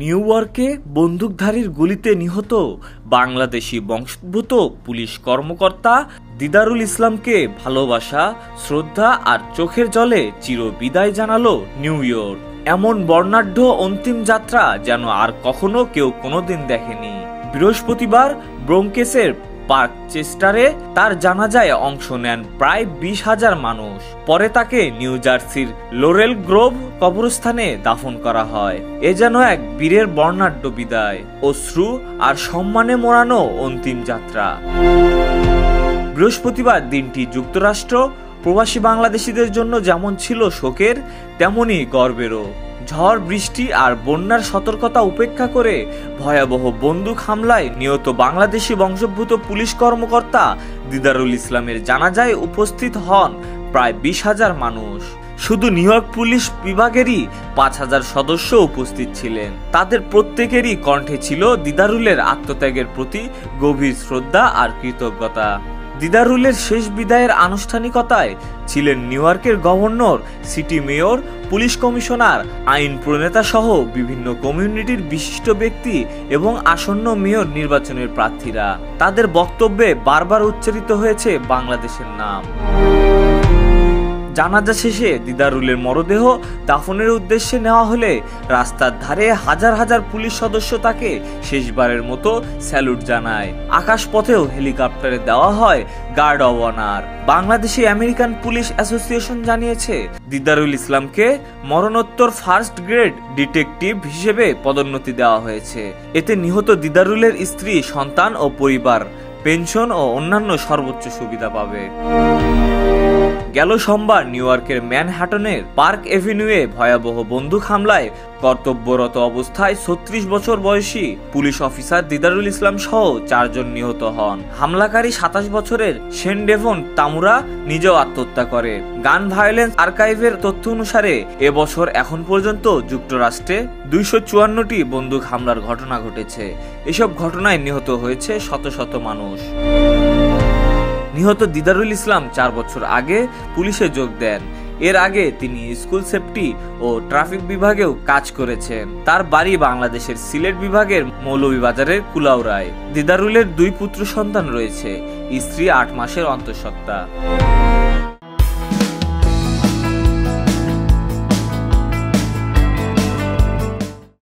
New ইয়র্কে বন্দুকধারীর গুলিতে নিহত বাংলাদেশি বংশোদ্ভূত পুলিশ কর্মকর্তা দিদারুল ইসলামকে ভালোবাসা, শ্রদ্ধা আর চোখের জলে চিরবিদায় জানালো নিউ ইয়র্ক। এমন বর্ণাঢ্য অন্তিম যাত্রা যেন আর কখনো কেউ কোনোদিন দেখেনি। বৃহস্পতিবার ব্রোঙ্কেসের পার্ক চেস্টারে তার জানাজায় অংশ নেন প্রায় 20,000 মানুষ। পরে তাকে নিউ জার্সির লোরেল গ্রোভ কবরস্থানে দাফন করা হয়। এ যেন এক বীরের বর্ণাঢ্য বিদায়, অশ্রু আর সম্মানে মোড়ানো অন্তিম যাত্রা। বৃহস্পতিবার দিনটি যুক্তরাষ্ট্র প্রবাসী বাংলাদেশিদের জন্য যেমন ছিল শোকের, তেমনি গর্বেরও। ঝড়, বৃষ্টি আর বন্যার সতর্কতা উপেক্ষা করে ভয়াবহ বন্দুক হামলায় নিহত বাংলাদেশি বংশোদ্ভূত পুলিশ কর্মকর্তা দিদারুল ইসলামের জানাজায় উপস্থিত হন প্রায় 20,000 মানুষ। শুধু নিউ ইয়র্ক পুলিশ বিভাগেরই 5,000 সদস্য উপস্থিত ছিলেন। তাদের প্রত্যেকেরই কণ্ঠে ছিল দিদারুলের আত্মত্যাগের প্রতি গভীর শ্রদ্ধা আর কৃতজ্ঞতা। দিদারুলের শেষ বিদায়ের আনুষ্ঠানিকতায় ছিলেন নিউ ইয়র্কের governor, city mayor, police commissioner, আইন প্রণেতা সহ বিভিন্ন কমিউনিটির বিশিষ্ট ব্যক্তি এবং আসন্ন মেয়র নির্বাচনের প্রার্থীরা। তাদের বক্তব্যে বারবার উচ্চারিত হয়েছে বাংলাদেশের নাম। জানাজা শেষে দিদারুলের মরদেহ দাফনের উদ্দেশ্যে নেওয়া হলে রাস্তার ধারে হাজার হাজার পুলিশ সদস্য তাকে শেষবারের মতো স্যালুট জানায়। আকাশপথেও হেলিকপ্টারে দেওয়া হয় guard of honour. Bangladeshi American police association জানিয়েছে, দিদারুল ইসলামকে মরণোত্তর ফার্স্ট গ্রেড ডিটেকটিভ হিসেবে পদোন্নতি দেওয়া হয়েছে। এতে নিহত দিদারুলের স্ত্রী, সন্তান ও পরিবার পেনশন ও অন্যান্য সর্বোচ্চ সুবিধা পাবে। গেল সোমবার নিউ ইয়র্কের ম্যানহাটনের পার্ক এভিনিউয়ে ভয়াবহ বন্দুক হামলায় কর্তব্যরত অবস্থায় 36 বছর বয়সী পুলিশ অফিসার দিদারুল ইসলাম সহ 4 জন নিহত হন। হামলাকারী 27 বছরের শেন ডেভন তামুরা নিজেও আত্মহত্যা করে। গান ভায়োলেন্স আর্কাইভের তথ্য অনুসারে এবছর এখন পর্যন্ত যুক্তরাষ্ট্রে 254টি বন্দুক হামলার ঘটনা ঘটেছে। এসব ঘটনায় নিহত হয়েছে শত শত মানুষ। নিহত দিদারুল ইসলাম 4 বছর আগে পুলিশে যোগ দেন। এর আগে তিনি স্কুল সেফটি ও ট্রাফিক বিভাগেও কাজ করেছেন। তার বাড়ি বাংলাদেশের সিলেট বিভাগের মৌলভীবাজারের কুলাউড়ায়। দিদারুলের 2 পুত্র সন্তান রয়েছে, স্ত্রী 8 মাসের অন্তঃসত্ত্বা।